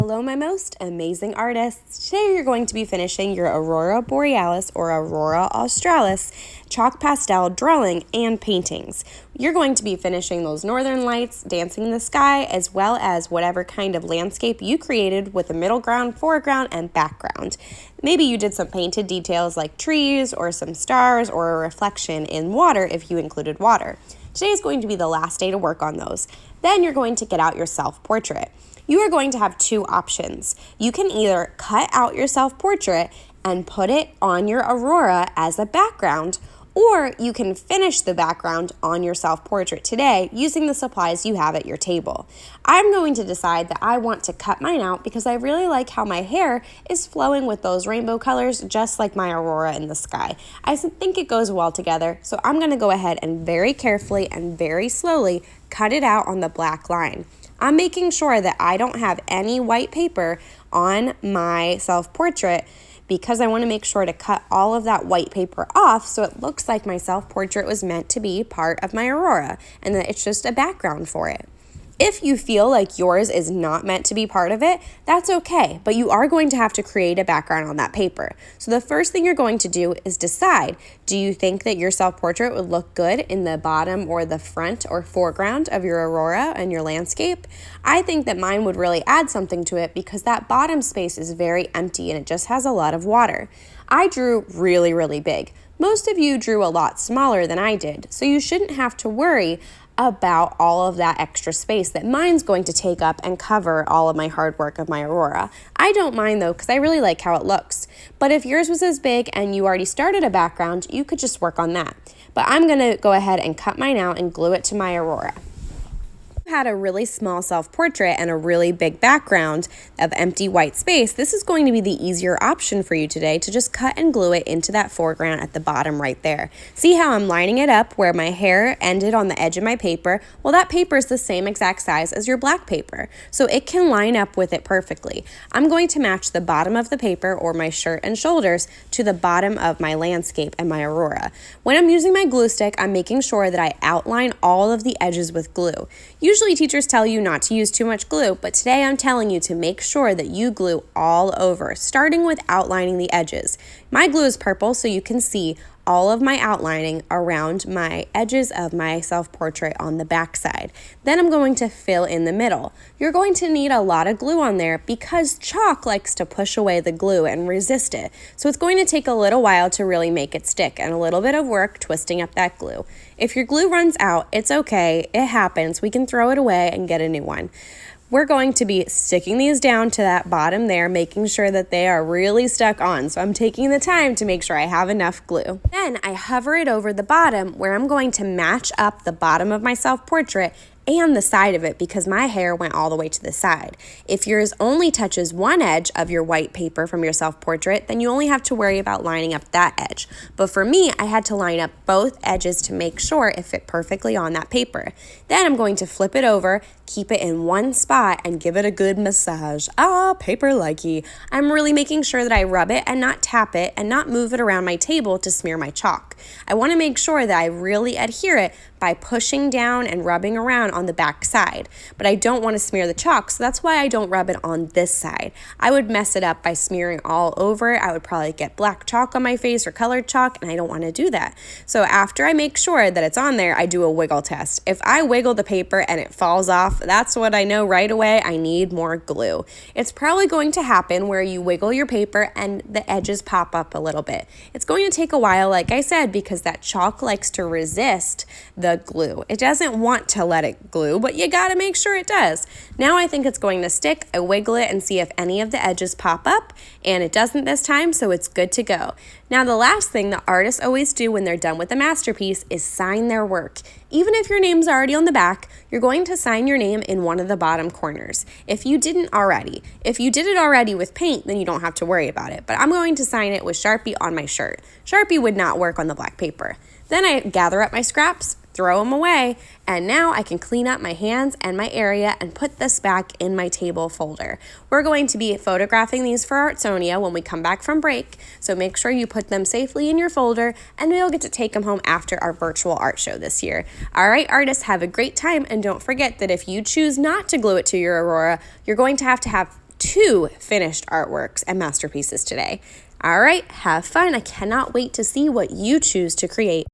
Hello, my most amazing artists. Today you're going to be finishing your Aurora Borealis or Aurora Australis chalk pastel drawing and paintings. You're going to be finishing those northern lights, dancing in the sky, as well as whatever kind of landscape you created with a middle ground, foreground, and background. Maybe you did some painted details like trees or some stars or a reflection in water if you included water. Today is going to be the last day to work on those. Then you're going to get out your self-portrait. You are going to have two options. You can either cut out your self-portrait and put it on your Aurora as a background, or you can finish the background on your self-portrait today using the supplies you have at your table. I'm going to decide that I want to cut mine out because I really like how my hair is flowing with those rainbow colors just like my Aurora in the sky. I think it goes well together, so I'm going to go ahead and very carefully and very slowly cut it out on the black line. I'm making sure that I don't have any white paper on my self-portrait because I want to make sure to cut all of that white paper off so it looks like my self-portrait was meant to be part of my Aurora and that it's just a background for it. If you feel like yours is not meant to be part of it, that's okay, but you are going to have to create a background on that paper. So the first thing you're going to do is decide, do you think that your self-portrait would look good in the bottom or the front or foreground of your Aurora and your landscape? I think that mine would really add something to it because that bottom space is very empty and it just has a lot of water. I drew really, really big. Most of you drew a lot smaller than I did, so you shouldn't have to worry about all of that extra space that mine's going to take up and cover all of my hard work of my Aurora. I don't mind though because I really like how it looks. But if yours was as big and you already started a background, you could just work on that. But I'm going to go ahead and cut mine out and glue it to my Aurora. Had a really small self-portrait and a really big background of empty white space, this is going to be the easier option for you today to just cut and glue it into that foreground at the bottom right there. See how I'm lining it up where my hair ended on the edge of my paper? Well, that paper is the same exact size as your black paper, so it can line up with it perfectly. I'm going to match the bottom of the paper or my shirt and shoulders to the bottom of my landscape and my Aurora. When I'm using my glue stick, I'm making sure that I outline all of the edges with glue. Usually teachers tell you not to use too much glue, but today I'm telling you to make sure that you glue all over, starting with outlining the edges. My glue is purple so you can see all of my outlining around my edges of my self-portrait on the back side. Then I'm going to fill in the middle. You're going to need a lot of glue on there because chalk likes to push away the glue and resist it. So it's going to take a little while to really make it stick and a little bit of work twisting up that glue. If your glue runs out, it's okay. It happens. We can throw it away and get a new one. We're going to be sticking these down to that bottom there, making sure that they are really stuck on. So I'm taking the time to make sure I have enough glue. Then I hover it over the bottom where I'm going to match up the bottom of my self-portrait and the side of it because my hair went all the way to the side. If yours only touches one edge of your white paper from your self-portrait, then you only have to worry about lining up that edge. But for me, I had to line up both edges to make sure it fit perfectly on that paper. Then I'm going to flip it over, keep it in one spot, and give it a good massage. Paper likey. I'm really making sure that I rub it and not tap it and not move it around my table to smear my chalk. I want to make sure that I really adhere it by pushing down and rubbing around on the back side. But I don't want to smear the chalk, so that's why I don't rub it on this side. I would mess it up by smearing all over. I would probably get black chalk on my face or colored chalk, and I don't want to do that. So after I make sure that it's on there, I do a wiggle test. If I wiggle the paper and it falls off, that's what I know right away. I need more glue. It's probably going to happen where you wiggle your paper and the edges pop up a little bit. It's going to take a while, like I said, because that chalk likes to resist the glue. It doesn't want to let it glue, but you gotta make sure it does. Now I think it's going to stick. I wiggle it and see if any of the edges pop up, and it doesn't this time, so it's good to go. Now the last thing that artists always do when they're done with a masterpiece is sign their work. Even if your name's already on the back, you're going to sign your name in one of the bottom corners. If you didn't already. If you did it already with paint, then you don't have to worry about it, but I'm going to sign it with Sharpie on my shirt. Sharpie would not work on the black paper. Then I gather up my scraps, throw them away, and now I can clean up my hands and my area and put this back in my table folder. We're going to be photographing these for Artsonia when we come back from break, so make sure you put them safely in your folder and we'll get to take them home after our virtual art show this year. All right, artists, have a great time, and don't forget that if you choose not to glue it to your Aurora, you're going to have 2 finished artworks and masterpieces today. All right, have fun. I cannot wait to see what you choose to create.